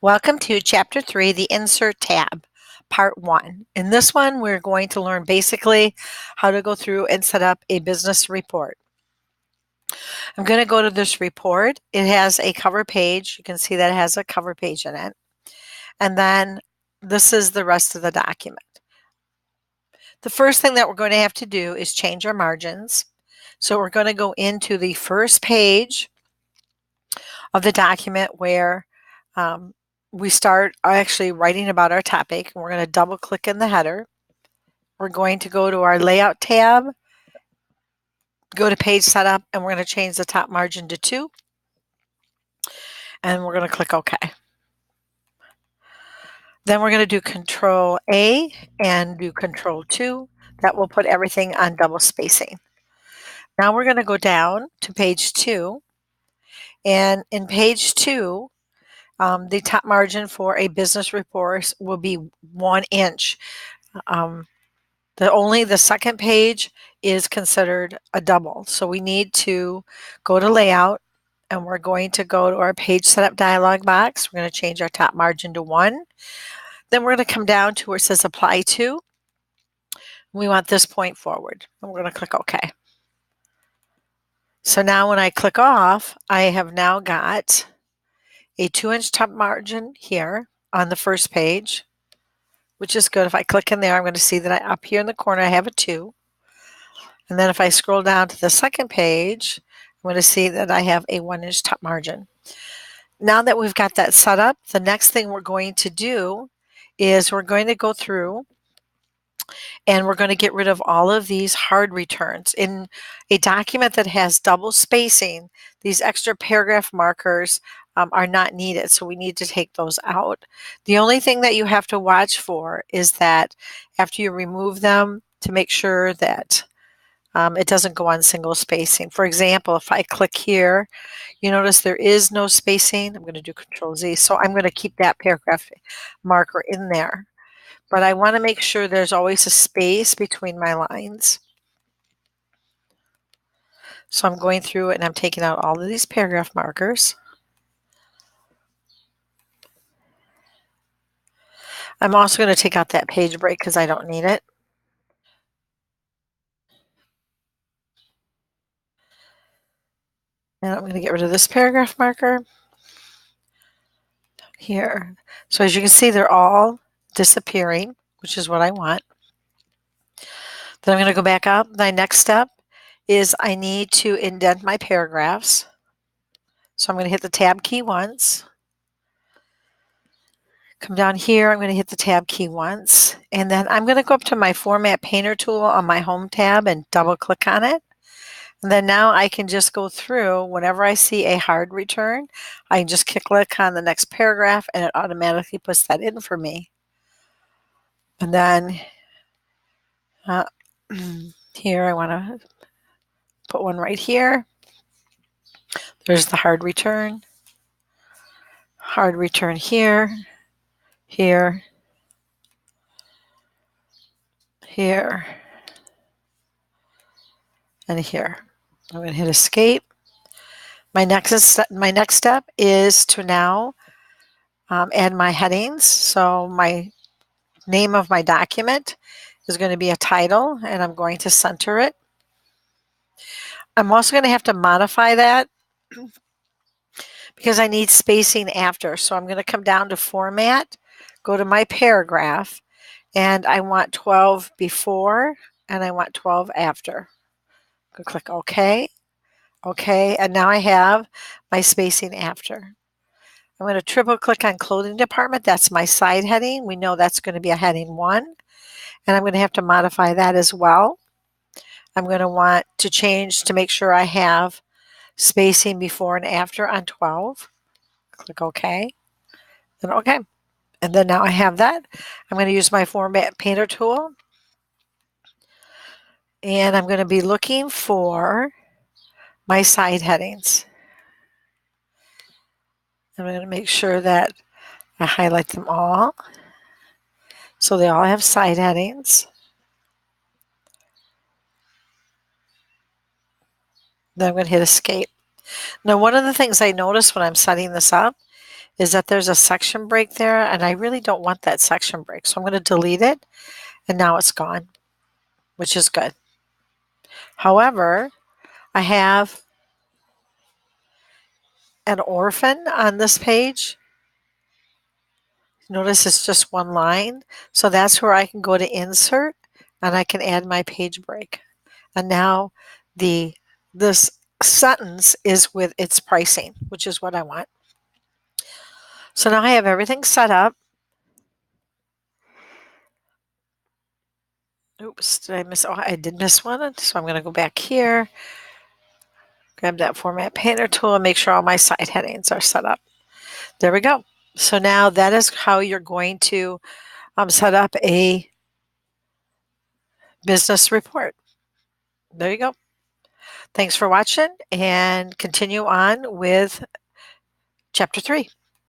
Welcome to Chapter 3, the Insert tab, Part 1. In this one, we're going to learn basically how to go through and set up a business report. I'm going to go to this report. It has a cover page. You can see that it has a cover page in it. And then this is the rest of the document. The first thing that we're going to have to do is change our margins. So we're going to go into the first page of the document where we start actually writing about our topic. We're going to double click in the header. We're going to go to our layout tab, go to page setup, and we're going to change the top margin to 2. And we're going to click OK. Then we're going to do Control A and do Control 2. That will put everything on double spacing. Now we're going to go down to page 2. And in page 2, the top margin for a business report will be 1 inch. Only the second page is considered a double. So we need to go to layout and we're going to go to our page setup dialog box. We're going to change our top margin to 1. Then we're going to come down to where it says apply to. We want this point forward and we're going to click OK. So now when I click off, I have now got a 2-inch top margin here on the first page, which is good. If I click in there, I'm going to see that up here in the corner I have a 2. And then if I scroll down to the second page, I'm going to see that I have a 1-inch top margin. Now that we've got that set up, the next thing we're going to do is we're going to go through and we're going to get rid of all of these hard returns. In a document that has double spacing, these extra paragraph markers are not needed, so we need to take those out. The only thing that you have to watch for is that after you remove them, to make sure that it doesn't go on single spacing. For example, if I click here, you notice there is no spacing. I'm going to do Control Z. So I'm going to keep that paragraph marker in there. But I want to make sure there's always a space between my lines. So I'm going through and I'm taking out all of these paragraph markers. I'm also going to take out that page break because I don't need it. And I'm going to get rid of this paragraph marker here. So as you can see, they're all disappearing, which is what I want. Then I'm going to go back up. My next step is I need to indent my paragraphs. So I'm going to hit the tab key once. Come down here, I'm going to hit the tab key once. And then I'm going to go up to my Format Painter tool on my Home tab and double click on it. And then now I can just go through whenever I see a hard return, I can just click on the next paragraph and it automatically puts that in for me. And then here I want to put one right here. There's the hard return here, here, here, and here. I'm going to hit escape. My next step is to now add my headings. So my name of my document is going to be a title, and I'm going to center it. I'm also going to have to modify that because I need spacing after. So I'm going to come down to Format, go to my paragraph, and I want 12 before and I want 12 after. I'm going to click OK. OK, and now I have my spacing after. I'm going to triple click on Clothing Department. That's my side heading. We know that's going to be a heading 1. And I'm going to have to modify that as well. I'm going to want to change to make sure I have spacing before and after on 12. Click OK. And OK. And then now I have that. I'm going to use my Format Painter tool. And I'm going to be looking for my side headings. I'm going to make sure that I highlight them all. So they all have side headings. Then I'm going to hit escape. Now, one of the things I notice when I'm setting this up is that there's a section break there, and I really don't want that section break. So I'm going to delete it, and now it's gone, which is good. However, I have an orphan on this page. Notice it's just one line. So that's where I can go to insert and I can add my page break. And now this sentence is with its pricing, which is what I want. So now I have everything set up. Oops, did I miss? Oh, I did miss one. So I'm going to go back here, grab that Format Painter tool, and make sure all my side headings are set up. There we go. So now that is how you're going to set up a business report. There you go. Thanks for watching, and continue on with Chapter 3.